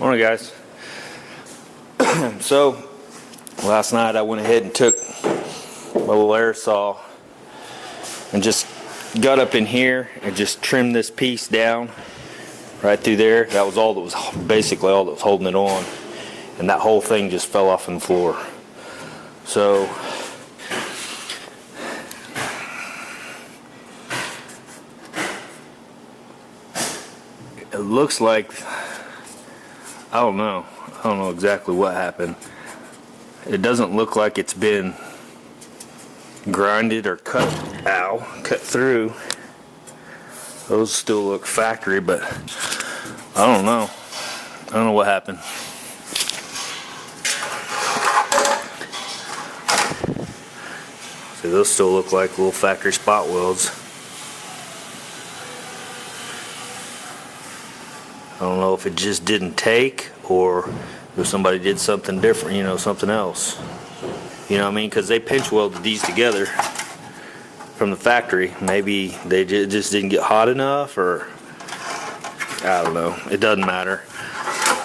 Morning, guys. So last night I went ahead and took my little air saw and just got up in here and just trimmed this piece down right through there. That was all that was basically all that was holding it on, and that whole thing just fell off on the floor. So it looks like, I don't know exactly what happened. It doesn't look like it's been grinded or cut through. Those still look factory, but I don't know what happened. See, those still look like little factory spot welds. I don't know if it just didn't take, or if somebody did something different, something else. You know what I mean? Because they pinch welded these together from the factory. Maybe they just didn't get hot enough, or I don't know. It doesn't matter.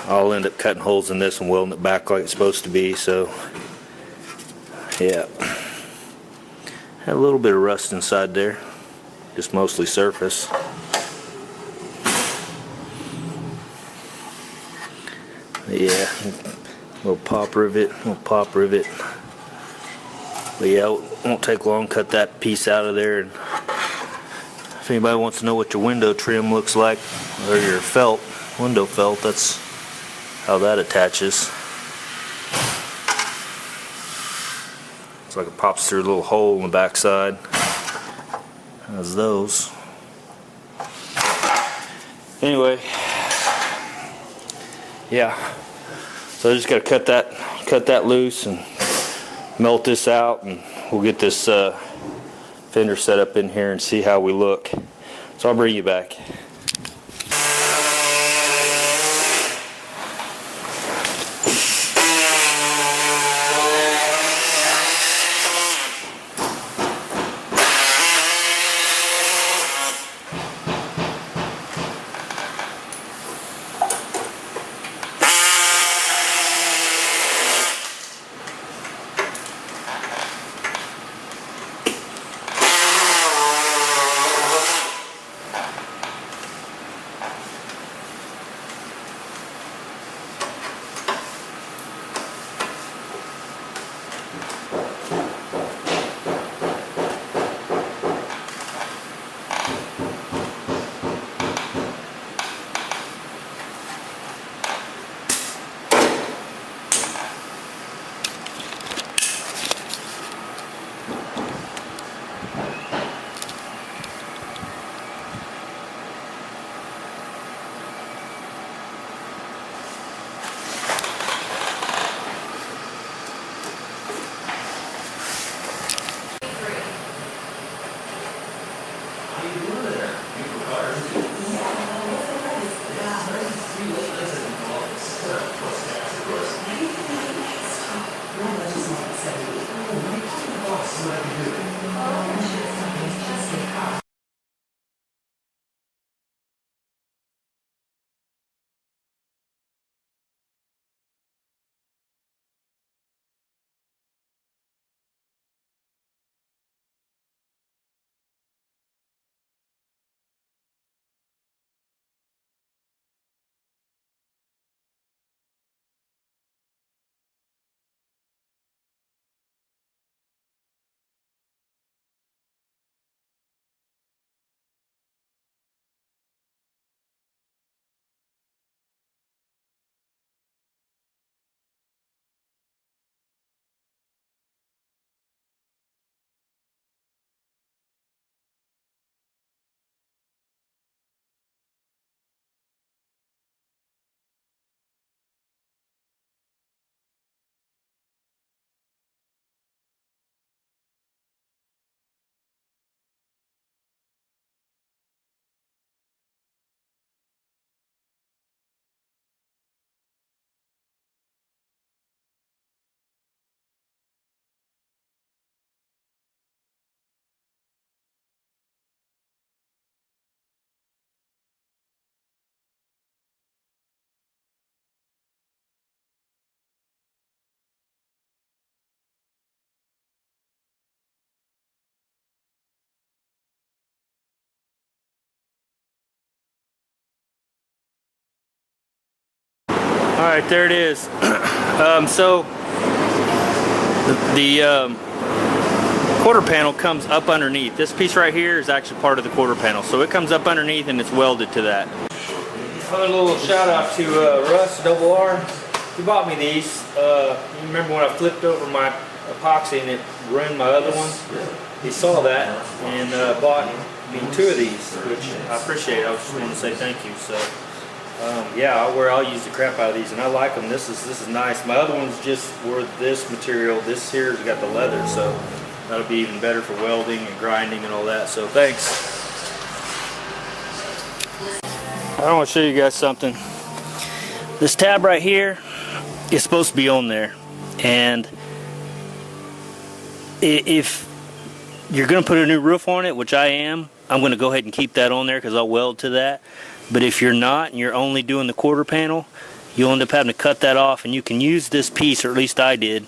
I'll end up cutting holes in this and welding it back like it's supposed to be. So, yeah. Had a little bit of rust inside there. Just mostly surface. Yeah, little pop rivet. But yeah, it won't take long to cut that piece out of there. And if anybody wants to know what your window trim looks like, or your window felt, that's how that attaches. Looks like it pops through a little hole in the backside. Has those. Anyway, yeah. So I just got to cut that loose and melt this out, and we'll get this fender set up in here and see how we look. So I'll bring you back. Alright, there it is. So the quarter panel comes up underneath. This piece right here is actually part of the quarter panel. So it comes up underneath and it's welded to that. Another little shout out to Russ, Double R. He bought me these. You remember when I flipped over my epoxy and it ruined my other one? He saw that and bought me 2 of these, which I appreciate. I just wanted to say thank you. So yeah, I'll use the crap out of these, and I like them. This is nice. My other ones just were this material. This here's got the leather, so that'll be even better for welding and grinding and all that. So thanks. I want to show you guys something. This tab right here is supposed to be on there, and if you're going to put a new roof on it, which I am, I'm going to go ahead and keep that on there because I'll weld to that. But if you're not and you're only doing the quarter panel, you'll end up having to cut that off, and you can use this piece, or at least I did.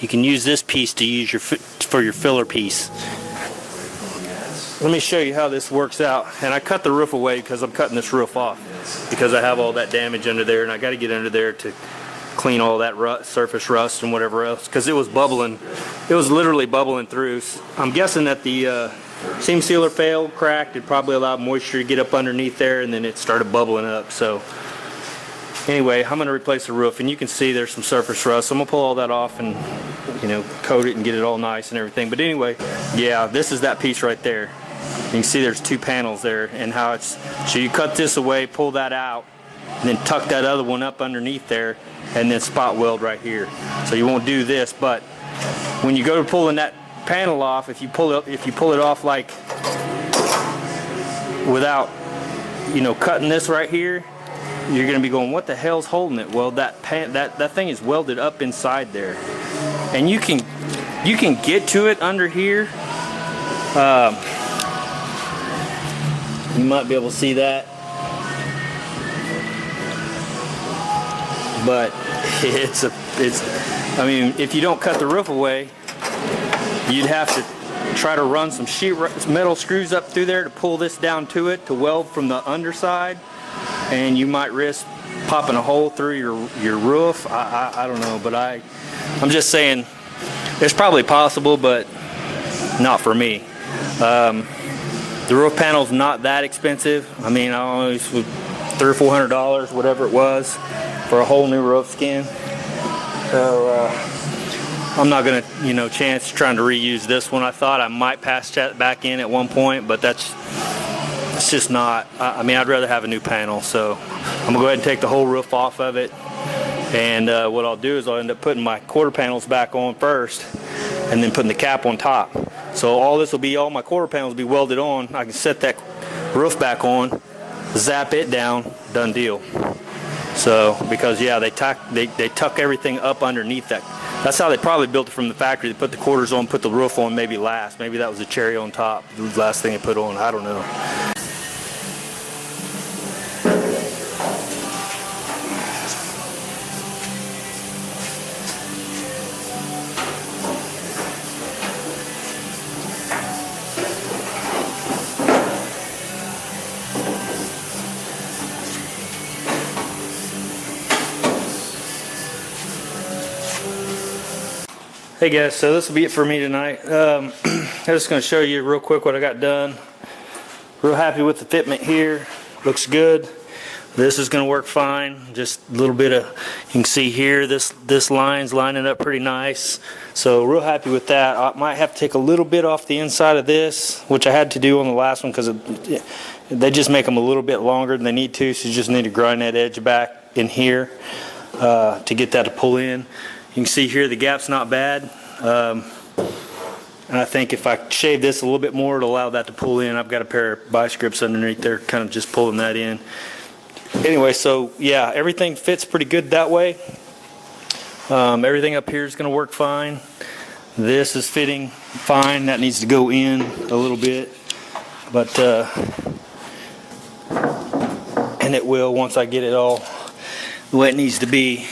You can use this piece to use for your filler piece. Let me show you how this works out. And I cut the roof away because I'm cutting this roof off because I have all that damage under there, and I got to get under there to clean all that surface rust and whatever else, because it was bubbling. It was literally bubbling through. I'm guessing that the seam sealer failed, cracked. It probably allowed moisture to get up underneath there, and then it started bubbling up. So anyway, I'm going to replace the roof, and you can see there's some surface rust. So I'm going to pull all that off and, you know, coat it and get it all nice and everything. But anyway, yeah, this is that piece right there. You can see there's 2 panels there, and how it's, so you cut this away, pull that out, and then tuck that other one up underneath there, and then spot weld right here. So you won't do this, but when you go to pulling that panel off, if you pull it off like without, you know, cutting this right here, you're going to be going, what the hell's holding it? Well, that thing is welded up inside there, and you can get to it under here. You might be able to see that, but it's I mean, if you don't cut the roof away, you'd have to try to run some metal screws up through there to pull this down to it to weld from the underside, and you might risk popping a hole through your roof. I don't know, but I'm just saying it's probably possible, but not for me. The roof panel's not that expensive. I mean, I always $300 or $400, whatever it was, for a whole new roof skin. So I'm not gonna, you know, chance trying to reuse this one. I thought I might pass that back in at one point, but it's just not. I mean, I'd rather have a new panel. So I'm gonna go ahead and take the whole roof off of it, and what I'll do is I'll end up putting my quarter panels back on first, and then putting the cap on top. So all my quarter panels will be welded on. I can set that roof back on, zap it down, done deal. So, because yeah, they tuck everything up underneath that. That's how they probably built it from the factory. They put the quarters on, put the roof on maybe last. Maybe that was a cherry on top, the last thing they put on. I don't know. Hey guys, so this will be it for me tonight. I'm just going to show you real quick what I got done. Real happy with the fitment here. Looks good. This is going to work fine. Just a little bit of, you can see here, this line's lining up pretty nice. So real happy with that. I might have to take a little bit off the inside of this, which I had to do on the last one because they just make them a little bit longer than they need to. So you just need to grind that edge back in here to get that to pull in. You can see here the gap's not bad, and I think if I shave this a little bit more, it'll allow that to pull in. I've got a pair of vice grips underneath there, kind of just pulling that in. Anyway, so yeah, everything fits pretty good that way. Everything up here is going to work fine. This is fitting fine. That needs to go in a little bit, but and it will once I get it all the way it needs to be.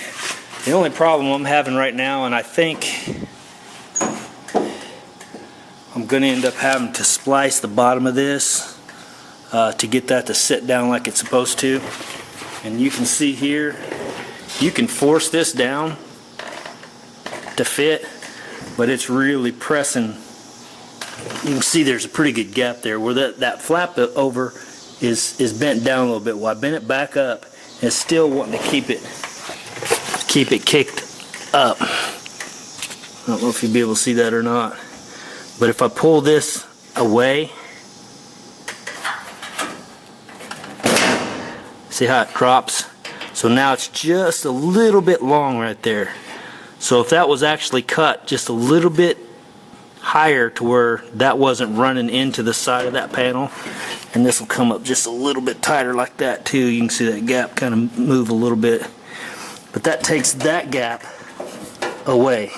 The only problem I'm having right now, and I think I'm going to end up having to splice the bottom of this to get that to sit down like it's supposed to. And you can see here, You can force this down to fit, but it's really pressing. You can see there's a pretty good gap there where that flap over is bent down a little bit. Well, I bent it back up and it's still wanting to keep it kicked up. I don't know if you'll be able to see that or not, but if I pull this away, see how it drops? So now it's just a little bit long right there. So if that was actually cut just a little bit higher to where that wasn't running into the side of that panel, and this will come up just a little bit tighter like that too. You can see that gap kind of move a little bit, but that takes that gap away.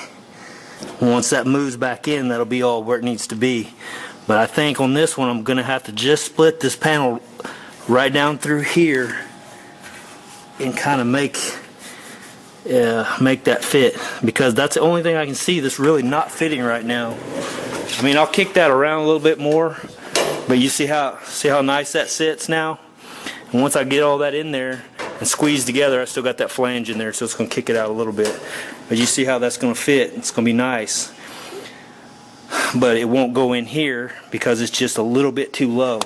Once that moves back in, that'll be all where it needs to be. But I think on this one I'm gonna have to just split this panel right down through here and kind of make that fit, because that's the only thing I can see that's really not fitting right now. I mean, I'll kick that around a little bit more, but you see how nice that sits now? And once I get all that in there and squeeze together, I still got that flange in there, so it's going to kick it out a little bit. But you see how that's going to fit? It's going to be nice. But it won't go in here because it's just a little bit too low.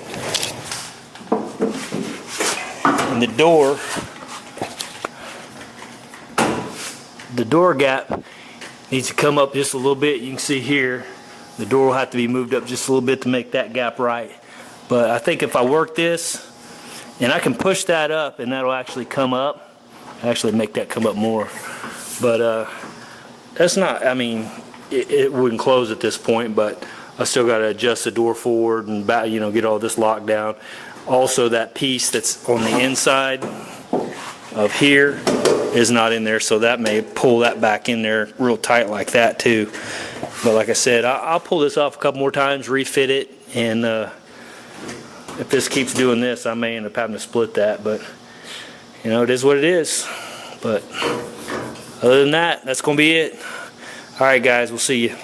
And the door gap needs to come up just a little bit. You can see here the door will have to be moved up just a little bit to make that gap right. But I think if I work this and I can push that up, and that'll actually come up, actually make that come up more. But that's not, I mean, it wouldn't close at this point, but I still got to adjust the door forward and back, you know, get all this locked down. Also, that piece that's on the inside of here is not in there, so that may pull that back in there real tight like that too. But like I said, I'll pull this off a couple more times, refit it, and if this keeps doing this, I may end up having to split that. But you know, it is what it is. But other than that, that's gonna be it. All right, guys, we'll see you.